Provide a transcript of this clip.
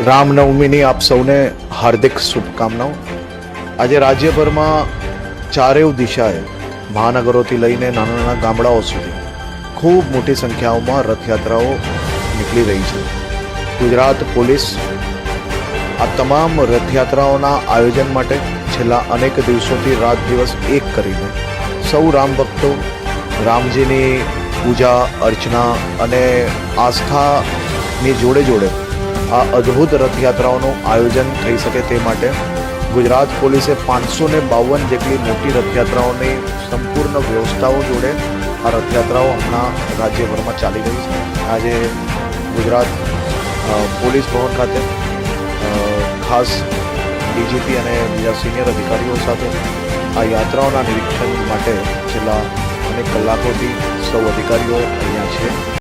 રામનવમીની આપ સૌને હાર્દિક શુભકામનાઓ। આજે રાજ્યભરમાં ચારેય દિશાએ મહાનગરોથી લઈને નાના નાના ગામડાઓ સુધી ખૂબ મોટી સંખ્યાઓમાં રથયાત્રાઓ નીકળી રહી છે। ગુજરાત પોલીસ આ તમામ રથયાત્રાઓના આયોજન માટે છેલ્લા અનેક દિવસોથી રાત દિવસ એક કરીને સૌ રામ ભક્તો રામજીની પૂજા અર્ચના અને આસ્થાની જોડે જોડે આ અદ્ભુત રથયાત્રાઓનું આયોજન થઈ શકે તે માટે ગુજરાત પોલીસે 552 જેટલી મોટી રથયાત્રાઓની સંપૂર્ણ વ્યવસ્થાઓ જોડે આ રથયાત્રાઓ હમણાં રાજ્યભરમાં ચાલી રહી છે। આજે ગુજરાત પોલીસ ભવન ખાતે ખાસ ડીજીપી અને બીજા સિનિયર અધિકારીઓ સાથે આ યાત્રાઓના નિરીક્ષણ માટે છેલ્લા અનેક કલાકોથી સૌ અધિકારીઓ અહીંયા છે।